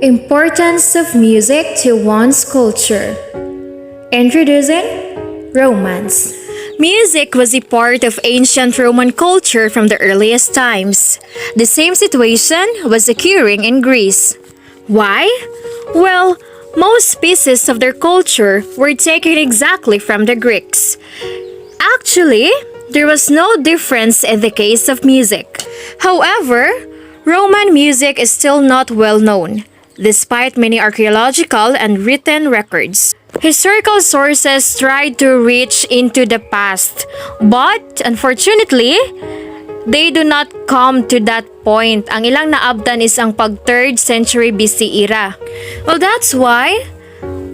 Importance of music to one's culture. Introducing Romance. Music was a part of ancient Roman culture from the earliest times. The same situation was occurring in Greece. Why? Well, most pieces of their culture were taken exactly from the Greeks. Actually, there was no difference in the case of music. However, Roman music is still not well known, despite many archaeological and written records. Historical sources tried to reach into the past, but unfortunately, they do not come to that point. Ang ilang naabdan is ang pag 3rd century BC era. Well, that's why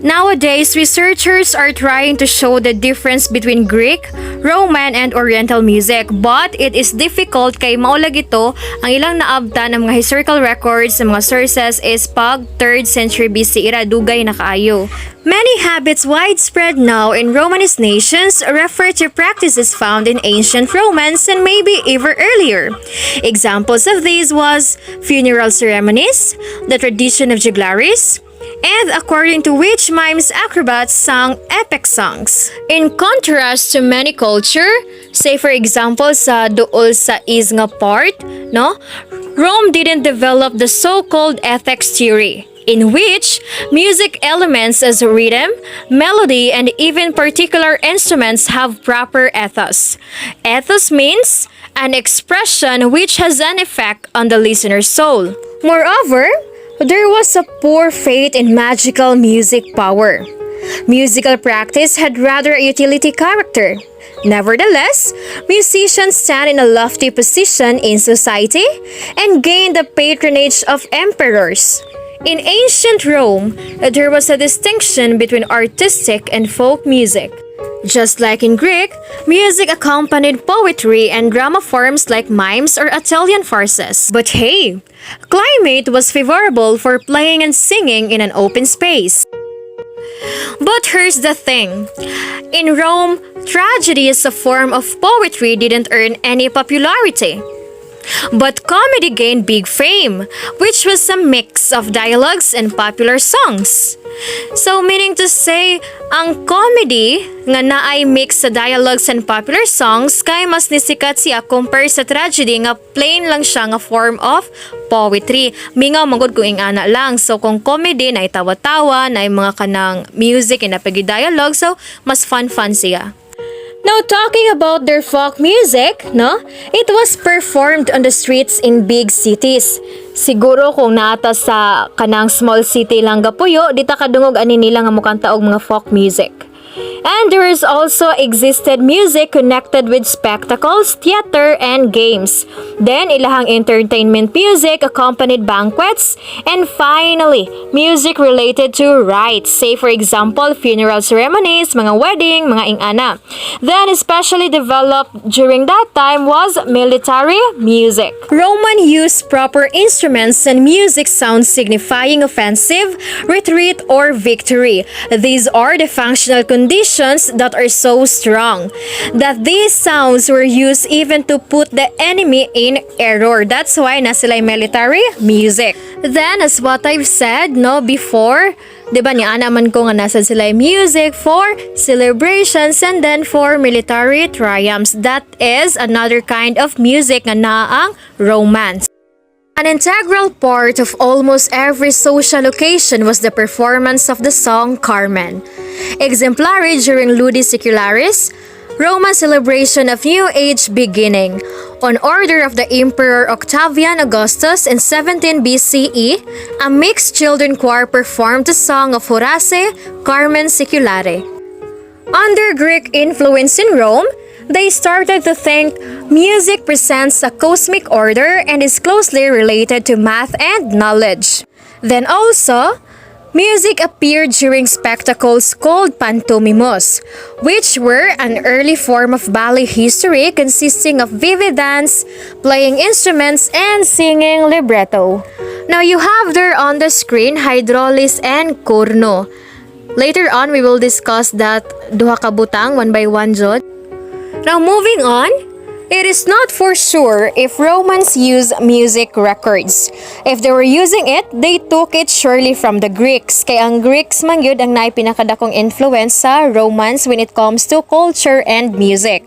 nowadays researchers are trying to show the difference between Greek, Roman, and Oriental music. But it is difficult kay maulag ito, ang ilang naabdan ng mga historical records ng mga sources is pag 3rd century BC era, dugay na kaayo. Many habits widespread now in Romanist nations refer to practices found in ancient Romans and maybe even earlier. Examples of these was funeral ceremonies, the tradition of juglaris, and according to which mimes acrobats sang epic songs. In contrast to many culture, say for example sa duol sa is nga part, no? Rome didn't develop the so-called ethics theory, in which music elements as rhythm, melody, and even particular instruments have proper ethos. Ethos means an expression which has an effect on the listener's soul. Moreover, there was a poor faith in magical music power. Musical practice had rather a utility character. Nevertheless, musicians stand in a lofty position in society and gain the patronage of emperors. In ancient Rome, there was a distinction between artistic and folk music. Just like in Greek, music accompanied poetry and drama forms like mimes or Italian farces. But hey, climate was favorable for playing and singing in an open space. But here's the thing. In Rome, tragedy as a form of poetry didn't earn any popularity. But comedy gained big fame, which was a mix of dialogues and popular songs. So meaning to say, ang comedy nga naay mix sa dialogues and popular songs kay mas nisikat siya compare sa tragedy nga plain lang siya nga form of poetry. Mingaw manggod ko ing ana lang. So kung comedy na itawa-tawa, na mga kanang music and napagi dialogue, so mas fun siya. Now talking about their folk music, no? It was performed on the streets in big cities. Siguro kung nata sa kanang small city lang gapuyo, di ta kadungog ani nila nga mukanta og mga folk music. And there is also existed music connected with spectacles, theater, and games. Then, ilahang entertainment music accompanied banquets. And finally, music related to rites. Say for example, funeral ceremonies, mga wedding, mga ingana. Then, especially developed during that time was military music. Roman used proper instruments and music sounds signifying offensive, retreat, or victory. These are the functional conditions that are so strong that these sounds were used even to put the enemy in error. That's why na sila military music. Then as what I've said before, diba ni ana man ko nga nasa sila music for celebrations and then for military triumphs. That is another kind of music nga naang romance. An integral part of almost every social occasion was the performance of the song Carmen. Exemplary during Ludi Secularis, Roman celebration of New Age beginning. On order of the Emperor Octavian Augustus in 17 BCE, a mixed children choir performed the song of Horace, Carmen Seculare. Under Greek influence in Rome, they started to think music presents a cosmic order and is closely related to math and knowledge. Then also, music appeared during spectacles called pantomimus, which were an early form of ballet history consisting of vivid dance, playing instruments, and singing libretto. Now you have there on the screen Hydraulis and Corno. Later on, we will discuss that duha ka butang one by one jud. Now moving on, It is not for sure if Romans used music records. If they were using it, they took it surely from the Greeks. Kaya ang Greeks man yun ang naipinakadakong influence sa Romans when it comes to culture and music.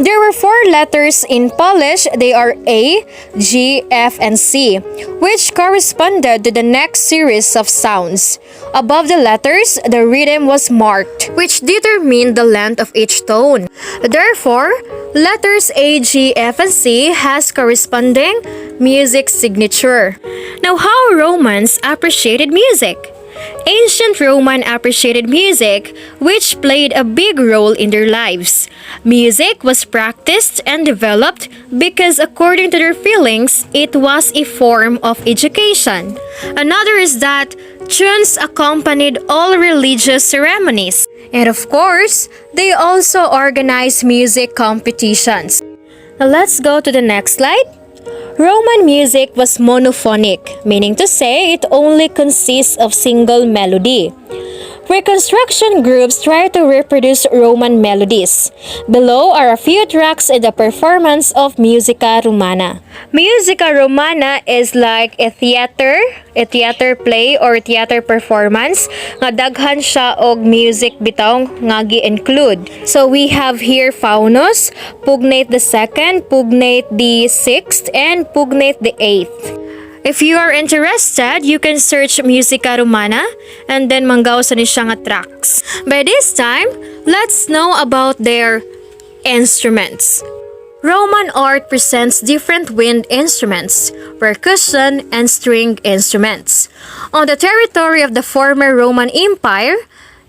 There were 4 letters in Polish. They are A, G, F, and C, which corresponded to the next series of sounds. Above the letters, the rhythm was marked, which determined the length of each tone. Therefore, letters A, G, F, and C has corresponding music signature. Now, how Romans appreciated music? Ancient Roman appreciated music, which played a big role in their lives. Music was practiced and developed because, according to their feelings, it was a form of education. Another is that tunes accompanied all religious ceremonies. And of course, they also organized music competitions. Now let's go to the next slide. Roman music was monophonic, meaning to say it only consists of single melody. Reconstruction groups try to reproduce Roman melodies. Below are a few tracks in the performance of Musica Romana. Musica Romana is like a theater play or theater performance nga daghan siya og music bitaw nga gi-include. So we have here Faunus, Pugnate the 2nd, Pugnate the 6th, and Pugnate the 8th. If you are interested, you can search Musica Romana and then manggaw sa ni siya nga tracks. By this time, let's know about their instruments. Roman art presents different wind instruments, percussion, and string instruments. On the territory of the former Roman Empire,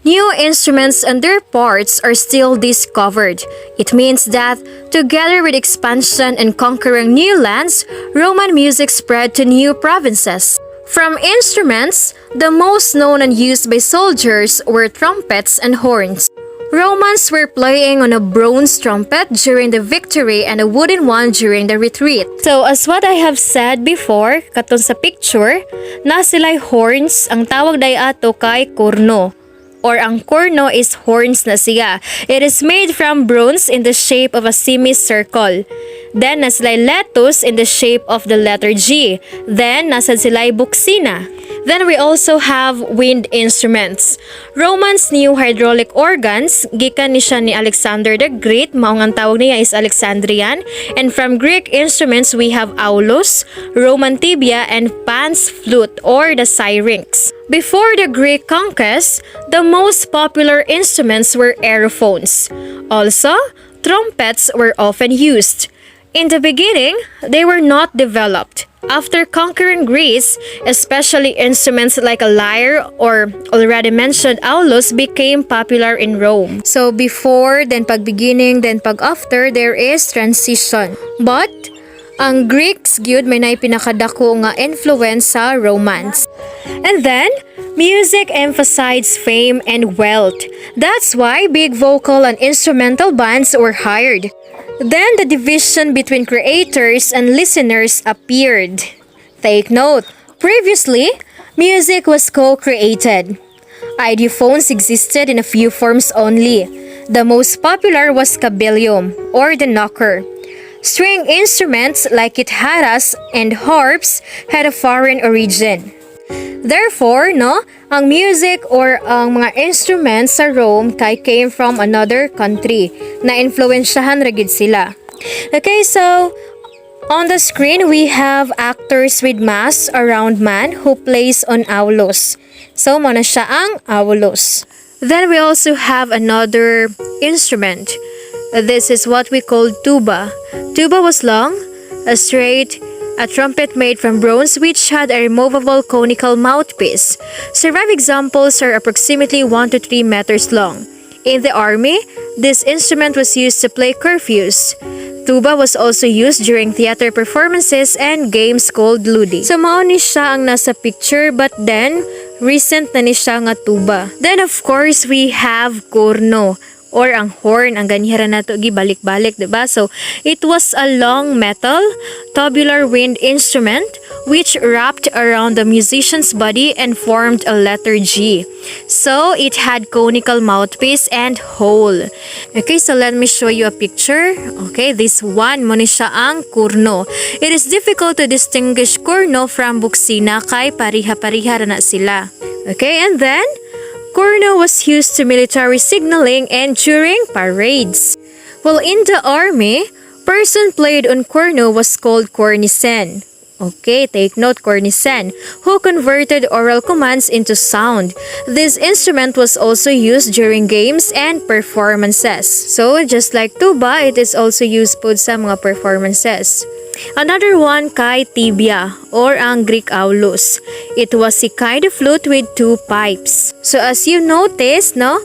new instruments and their parts are still discovered. It means that, together with expansion and conquering new lands, Roman music spread to new provinces. From instruments, the most known and used by soldiers were trumpets and horns. Romans were playing on a bronze trumpet during the victory and a wooden one during the retreat. So as what I have said before, katon sa picture, na sila'y horns, ang tawag day ato kay corno. Or ang corno is horns na siya. It is made from bronze in the shape of a semicircle. Then nasila'y letus in the shape of the letter G. Then nasa sila'y buksina. Then we also have wind instruments. Romans knew hydraulic organs. Gikan ni siya ni Alexander the Great. Maong ang tawag niya is Alexandrian. And from Greek instruments we have aulos, Roman tibia, and pan's flute or the syrinx. Before the Greek conquest, the most popular instruments were aerophones. Also, trumpets were often used. In the beginning, they were not developed. After conquering Greece, especially instruments like a lyre or already mentioned aulos became popular in Rome. So before, then pag beginning, then pag after, there is transition. But ang Greeks gyud may naipinakadako nga influence sa Romans. And then, music emphasized fame and wealth. That's why big vocal and instrumental bands were hired. Then the division between creators and listeners appeared. Take note, previously, music was co-created. Idiophones existed in a few forms only. The most popular was kabelium, or the knocker. String instruments like kitharas and harps had a foreign origin. Therefore, ang music or ang mga instruments sa Rome came from another country. Na-influensyahan ra gid sila. Okay, so on the screen we have actors with masks around man who plays on aulos. So, muna siya ang aulos. Then we also have another instrument. This is what we call tuba. Tuba was long, straight, a trumpet made from bronze which had a removable conical mouthpiece. Surviving examples are approximately 1 to 3 meters long. In the army, this instrument was used to play curfews. Tuba was also used during theater performances and games called ludi. So mao ni siya ang nasa picture, but then recent na ni siya nga tuba. Then of course we have corno. or ang horn ang ganihara nato gibalik-balik, diba? So it was a long metal tubular wind instrument which wrapped around the musician's body and formed a letter G. So it had conical mouthpiece and hole. Okay, so let me show you a picture. Okay, this one mo ni siya ang kurno. It is difficult to distinguish kurno from buksina kay pariha-pariha na sila. Okay, and then kurno was used to military signaling and during parades. While in the army, person played on kurno was called kornisen. Okay, take note, kornisen, who converted oral commands into sound. This instrument was also used during games and performances. So, just like tuba, it is also used po sa mga performances. Another one kay tibia or ang Greek aulos. It was a kind of flute with two pipes. So as you notice, no,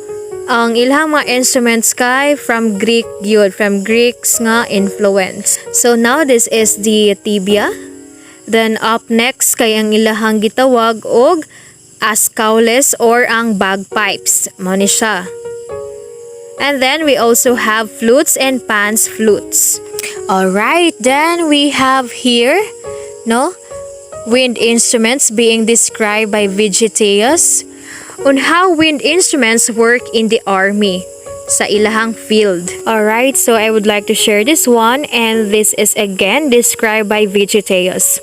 ang ilang mga instruments kay from Greek yun, from Greeks nga influence. So now this is the tibia. Then up next kay ang ilahang gitawag og askaules or ang bagpipes. Mo ni siya. And then we also have flutes and pans flutes. Alright, then we have here, no, wind instruments being described by Vegetaeus on how wind instruments work in the army sa ilahang field. Alright, so I would like to share this one, and this is again described by Vegetaeus.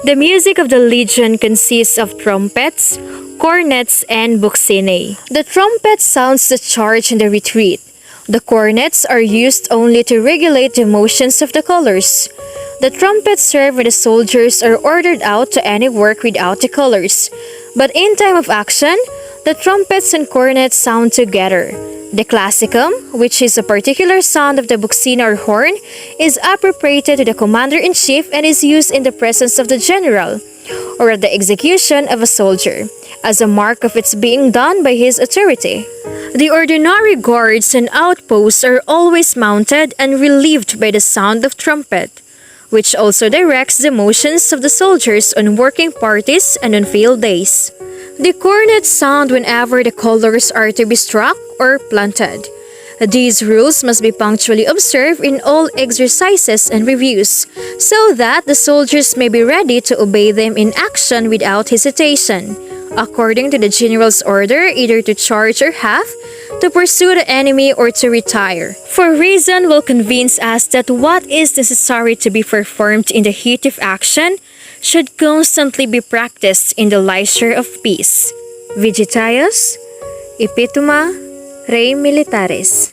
The music of the legion consists of trumpets, cornets, and buccinae. The trumpet sounds the charge and the retreat. The cornets are used only to regulate the motions of the colors. The trumpets serve when the soldiers are ordered out to any work without the colors. But in time of action, the trumpets and cornets sound together. The classicum, which is a particular sound of the buccina or horn, is appropriated to the commander-in-chief and is used in the presence of the general, or at the execution of a soldier, as a mark of its being done by his authority. The ordinary guards and outposts are always mounted and relieved by the sound of trumpet, which also directs the motions of the soldiers on working parties and on field days. The cornets sound whenever the colors are to be struck or planted. These rules must be punctually observed in all exercises and reviews, so that the soldiers may be ready to obey them in action without hesitation, according to the general's order, either to charge or half, to pursue the enemy or to retire. For reason will convince us that what is necessary to be performed in the heat of action should constantly be practiced in the leisure of peace. Vegetaeus, Epitoma Rei Militaris.